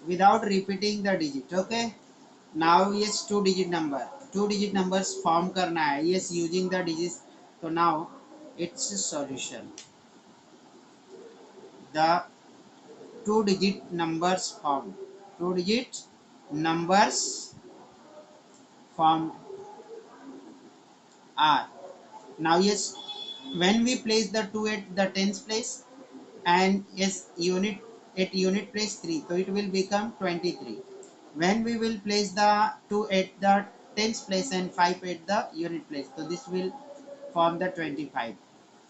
without repeating the digit. Okay, now yes, two digit numbers form करना है, yes, using the digits. So now its solution, the two digit numbers formed, two digit numbers formed are, now yes, when we place the 2 at the tens place, and yes, unit at unit place 3, so it will become 23. When we will place the 2 at the tens place and 5 at the unit place, so this will form the 25.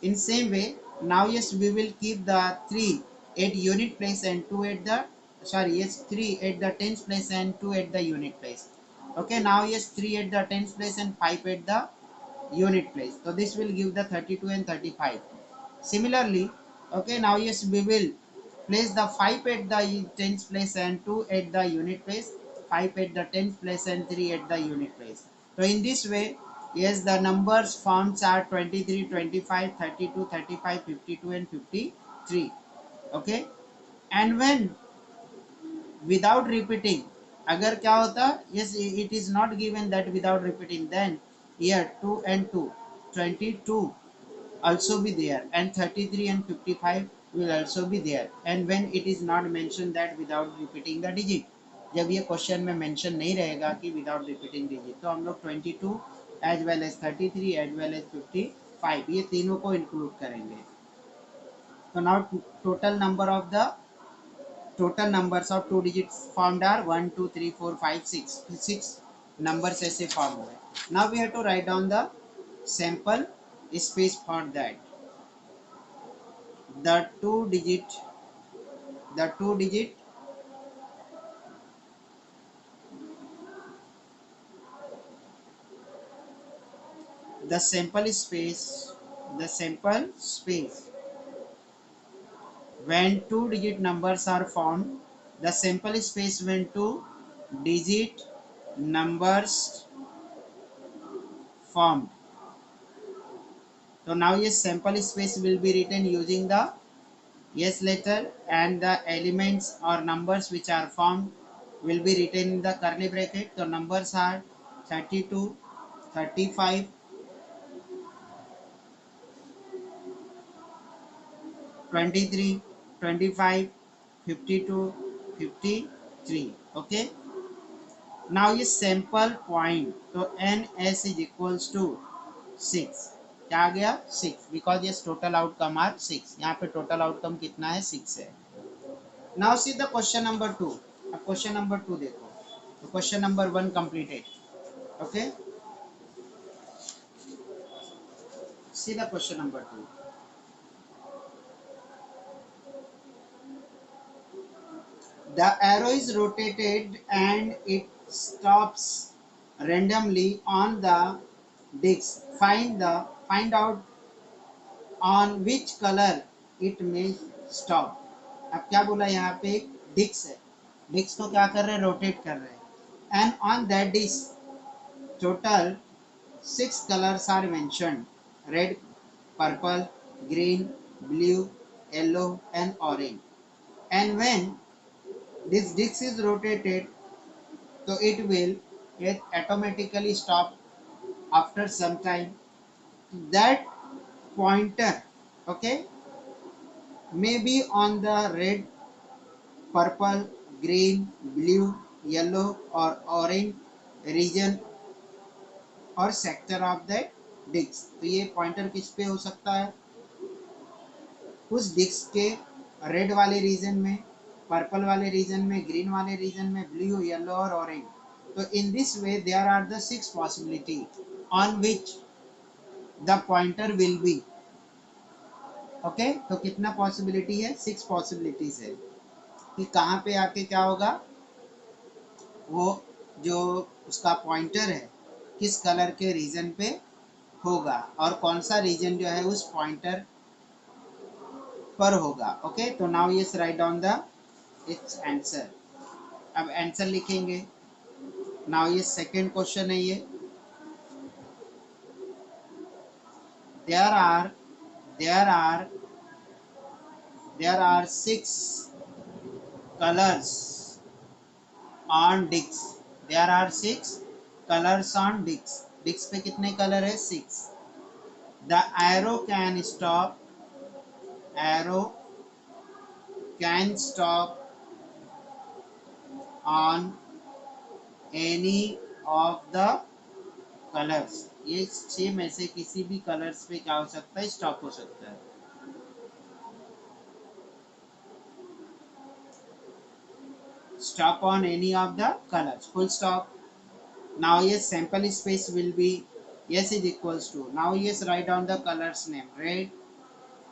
In same way, now yes, we will keep the 3 at unit place and 2 at the, sorry, yes, 3 at the tens place and 2 at the unit place. Okay, now yes, 3 at the tens place and 5 at the unit place, so this will give the 32 and 35. Similarly, okay, now yes, we will place the 5 at the tens place and 2 at the unit place, 5 at the tens place and 3 at the unit place. So in this way, yes, the numbers forms are 23, 25, 32, 35, 52 and 53. Okay, and when without repeating, अगर क्या होता, yes, it is not given that without repeating, then here 2 and 2, 22 also be there, and 33 and 55 will also be there. And when it is not mentioned that without repeating the digit, जब ये question में mention नहीं रहेगा कि without repeating digit, तो हम लोग 22 as well as 33 as well as 55 ये तीनों को इंक्लूड करेंगे. तो now total numbers of two digits formed are 1 2 3 4 5 6, 6 numbers ऐसे फॉर्म हुए. Now we have to write down the sample space for that. the two digit the two digit the sample space when two digit numbers are formed, the sample space when two digit numbers formed. So now yes, sample space will be written using the yes letter, and the elements or numbers which are formed will be written in the curly bracket. So numbers are 32, 35, 23, 25, 52, 53. Okay, now is sample point, so ns is equals to 6. क्या आ गया 6, because ये total outcome are 6, यहाँ पे total outcome कितना है 6 है. Now see the question number 2. अब question number 2 देखो, तो question number 1 completed. Okay, see the question number 2. The arrow is rotated and it stops randomly on the disc. Find out on which color it may stop. अब क्या बोला यहाँ पे, disc है, disc को क्या कर रहे हैं, रोटेट कर रहे हैं. And on that disc total 6 colors are mentioned: red, purple, green, blue, yellow and orange. And when this disc is rotated, so it will get automatically stop after some time. That pointer, okay, may be on the red, purple, green, blue, yellow or orange region और sector of that disc. तो ये pointer किस पे हो सकता है, उस disc के रेड वाले रीजन में, पर्पल वाले रीजन में, ग्रीन वाले रीजन में, ब्लू, येलो और ऑरेंज. तो in this way there are the 6 possibility on which the pointer will be. Okay, तो कितना पॉसिबिलिटी है, 6 पॉसिबिलिटीज है कि कहाँ पे आके क्या होगा, वो जो उसका पॉइंटर है किस कलर के रीजन पे होगा और कौन सा रीजन जो है उस पॉइंटर पर होगा. ओके, तो now yes write down the it's answer. अब आंसर लिखेंगे. नाउ ये सेकंड क्वेश्चन है. ये there are there are there are 6 colors on discs. There are 6 colors on discs. Discs पे कितने कलर है? 6. The arrow can stop on any of the colours. ये 6 में से किसी भी कलर्स पे क्या हो सकता है? स्टॉप हो सकता है. Stop on any of the colors. Full stop. Now yes, sample space will be yes is equals to. Now yes, write down the colors name. Red,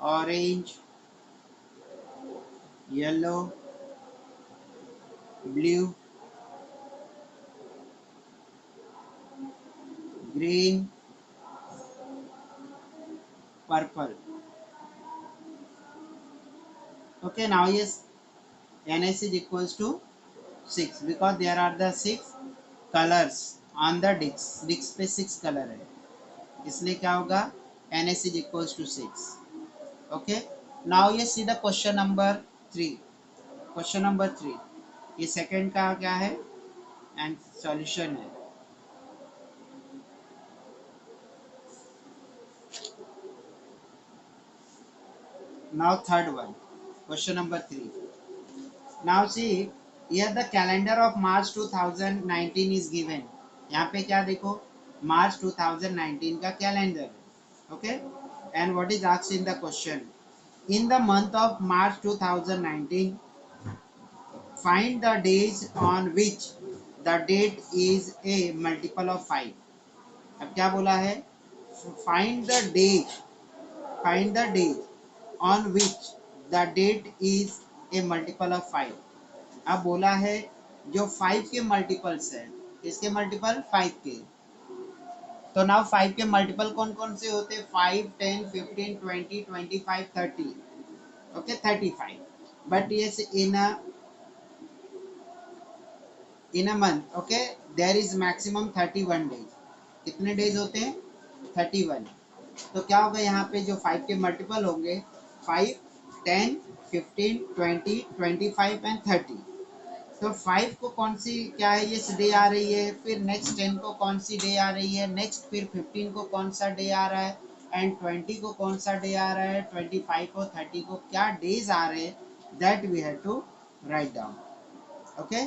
orange, yellow, blue, green, purple. Okay, now yes, ns is equals to 6 because there are the 6 colors on the disc. Disc पे 6 color है, इसलिए क्या होगा? ns is equals to 6. Okay, now you see the question number 3. Question number 3, ये second का क्या है? And solution है. Now third one, question number 3. Now see, here the calendar of March 2019 is given. यहाँ पे क्या देखो? March 2019 का कैलेंडर है. Okay, and what is asked in the question? In the month of March 2019, find the days on which the date is a multiple of 5. अब क्या बोला है? Find the date, find the date on which the date is a multiple of 5. अब बोला है जो 5 के multiples है, इसके मल्टीपल 5 के. तो नाउ 5 के मल्टीपल कौन कौन से होते हैं? 5, 10, 15, 20, 25, 30. Okay, 35. But yes in a month, okay, there is maximum 31 days. कितने डेज होते हैं? 31. तो क्या होगा यहाँ पे? जो 5 के मल्टीपल होंगे 5, 10, 15, 20, 25 एंड 30. तो 5 को कौन सी क्या है? ये डे आ रही है. फिर नेक्स्ट 10 को कौन सी डे आ रही है? नेक्स्ट फिर 15 को कौन सा डे आ रहा है? एंड 20 को कौन सा डे आ रहा है? 25 को, 30 को क्या डेज आ रहे हैं? That we have to write down. Okay,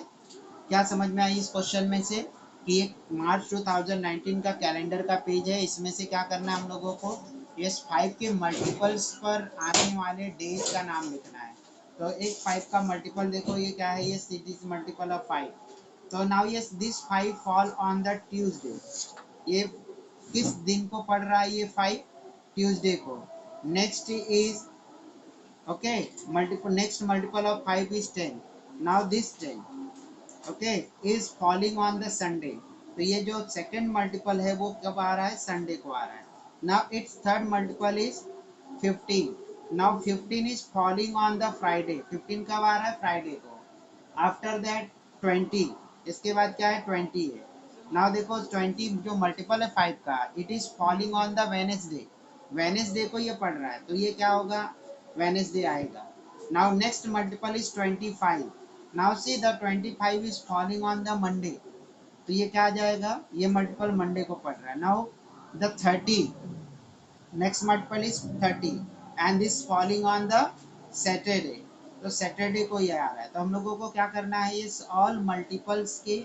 क्या समझ में आई इस क्वेश्चन में से? कि एक मार्च 2019 का कैलेंडर का पेज है, इसमें से क्या करना है हम लोगों को? यस, 5 के मल्टीपल्स पर आने वाले डेज का नाम लिखना है. तो एक 5 का मल्टीपल देखो, ये क्या है? ये इट इज मल्टीपल ऑफ 5. तो now yes this 5 fall on the Tuesday. ये किस दिन को पड़ रहा है? ये 5 ट्यूसडे को. Next is okay multiple, next multiple of 5 is 10. Now this 10 okay is falling on the Sunday. तो ये जो सेकंड मल्टीपल है वो कब आ रहा है? संडे को आ रहा है. Now it's third multiple is 15. Now 15 is falling on the Friday. 15 कब आ रहा है? फ्राइडे को. आफ्टर दैट 20, इसके बाद क्या है? 20 है. नाउ देखो 20 जो मल्टीपल है 5 का, it is falling on the Wednesday. Wednesday को ये पड़ रहा है, तो ये क्या होगा? वेनेसडे आएगा. Now next multiple is 25. Now see the 25 is falling on the Monday. तो ये क्या आ जाएगा? ये मल्टीपल मंडे को पड़ रहा है. Now the 30, next multiple is 30 and this falling on the Saturday. तो सैटरडे को ये आ रहा है. तो हम लोगों को क्या करना है? ये ऑल मल्टीपल्स के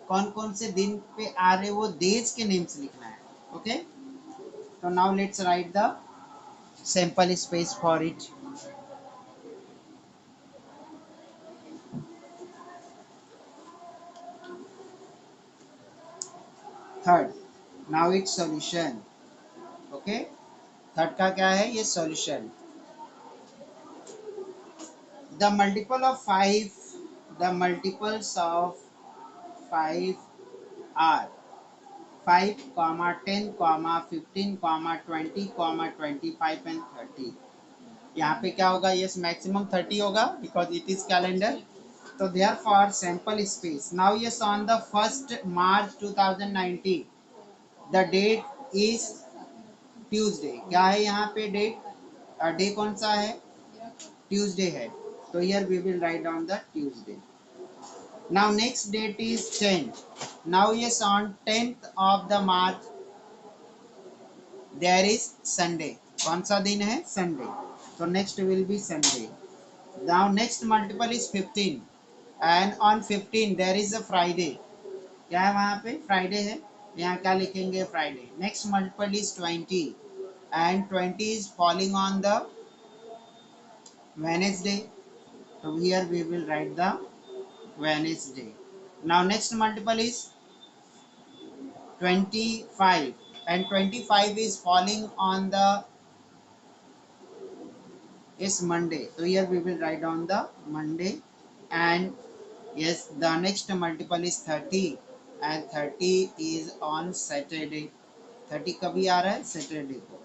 कौन कौन से दिन पे आ रहे वो डेज के नेम्स लिखना है. ओके, तो now let's write the sample space for it. Third, now it's solution. Okay, third का क्या है? ये solution. The multiple of 5, the multiples of 5 are 5, 10, 15, 20, 25 and 30. यहाँ पे क्या होगा? यस, मैक्सिमम 30 होगा बिकॉज इट इज कैलेंडर. तो there for sample space. Now yes on the 1st March 2019 the date is Tuesday. क्या है यहाँ पे डेट? डे कौन सा है? ट्यूसडे है. तो here we will write down the Tuesday. Now next date is 10th. Now yes, on 10th of the March there is Sunday. कौन सा दिन है? Sunday. So next will be Sunday. Now next multiple is 15 and on 15 there is a Friday. क्या है वहाँ पे? Friday है. यहाँ क्या लिखेंगे? Friday. Next multiple is 20 and 20 is falling on the Wednesday. So here we will write the Wednesday. Now next multiple is 25 and 25 is falling on the is Monday. So here we will write down the Monday. And yes, the next multiple is 30 and 30 is on Saturday. 30 कभी आ रहा है? Saturday को.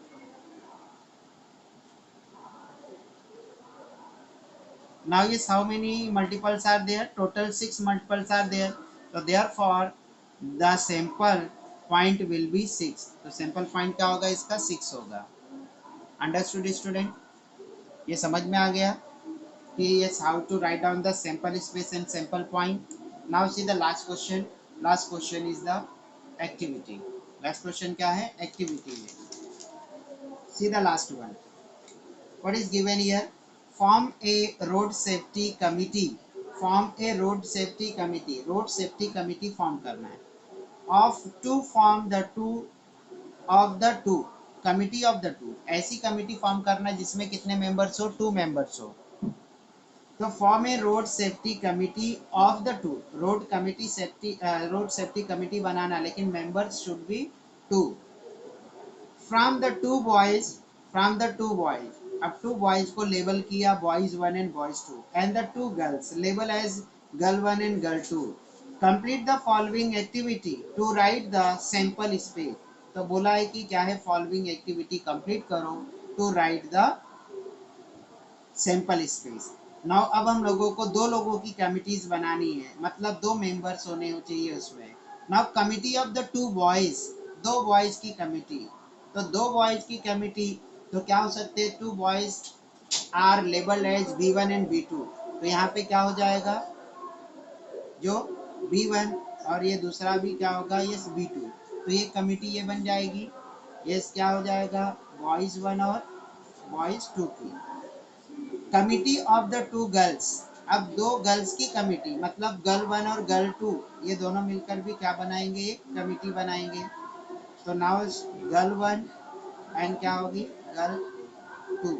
Now yes, how many multiples are there? Total 6 multiples are there. So therefore the sample point will be 6. तो sample point क्या होगा इसका? 6 होगा. Understood student? ये समझ में आ गया कि yes, how to write down the sample space and sample point. Now see the last question. Last question is the activity. Last question क्या है? Activity है. See the last one. What is given here? Form a road safety committee. Form a road safety committee. Road safety committee form करना है. Of to form the two of the two. Committee of the two. ऐसी committee form करना है जिसमें कितने members हो? 2 members हो. तो form a road safety committee of the two. Road safety committee बनाना, लेकिन members should be 2 from the two boys. अब 2 बॉयज को लेबल किया boys 1 and boys 2 and the 2 girls label as girl 1 and girl 2. Complete the following activity to write the sample space. तो बोला है कि क्या है? फॉलोइंग एक्टिविटी कंप्लीट करो to write the sample space. Now अब हम लोगों को 2 लोगों की कमिटीज बनानी है, मतलब 2 मेंबर्स होने चाहिए उसमें. Now committee of the 2 boys. 2 boys की कमिटी. तो 2 बॉयज की कमिटी तो क्या हो सकते हैं? 2 boys are labelled as B1 and B2. तो यहाँ पे क्या हो जाएगा? जो B1 और ये दूसरा भी क्या होगा? Yes B2. तो ये कमिटी ये बन जाएगी. यस क्या हो जाएगा? बॉयज 1 और बॉयज 2 की. Committee of the 2 girls. अब 2 गर्ल्स की कमिटी, मतलब गर्ल 1 और गर्ल 2, ये दोनों मिलकर भी क्या बनाएंगे? एक कमिटी बनाएंगे. तो नाउ गर्ल 1 एंड क्या होगी? गर्ल 2.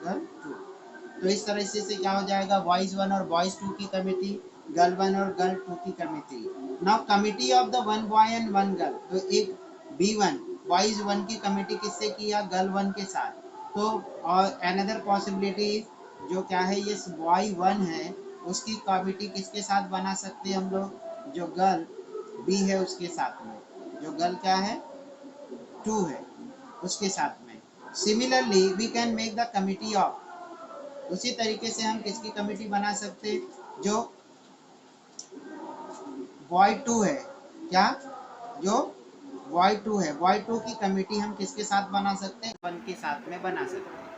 गर्ल 2. तो इस तरह से क्या हो जाएगा? बॉयज 1 और बॉयज 2 की कमिटी, गर्ल 1 और गर्ल 2 की committee. Now committee of the 1 boy and 1 girl. तो एक B1 बॉयज 1 की कमिटी किससे किया? गर्ल 1 के साथ. तो और अनदर पॉसिबिलिटी जो क्या है? ये बॉय 1 है उसकी कमिटी किसके साथ बना सकते हैं हम लोग? जो गर्ल B है उसके साथ में. जो गर्ल क्या है? 2 है उसके साथ में. Similarly we can make the committee of. उसी तरीके से हम किसकी कमिटी बना सकते हैं? जो बॉय 2 है. क्या? जो बॉय 2 है, बॉय 2 की कमिटी हम किसके साथ बना सकते हैं? 1 के साथ में बना सकते हैं.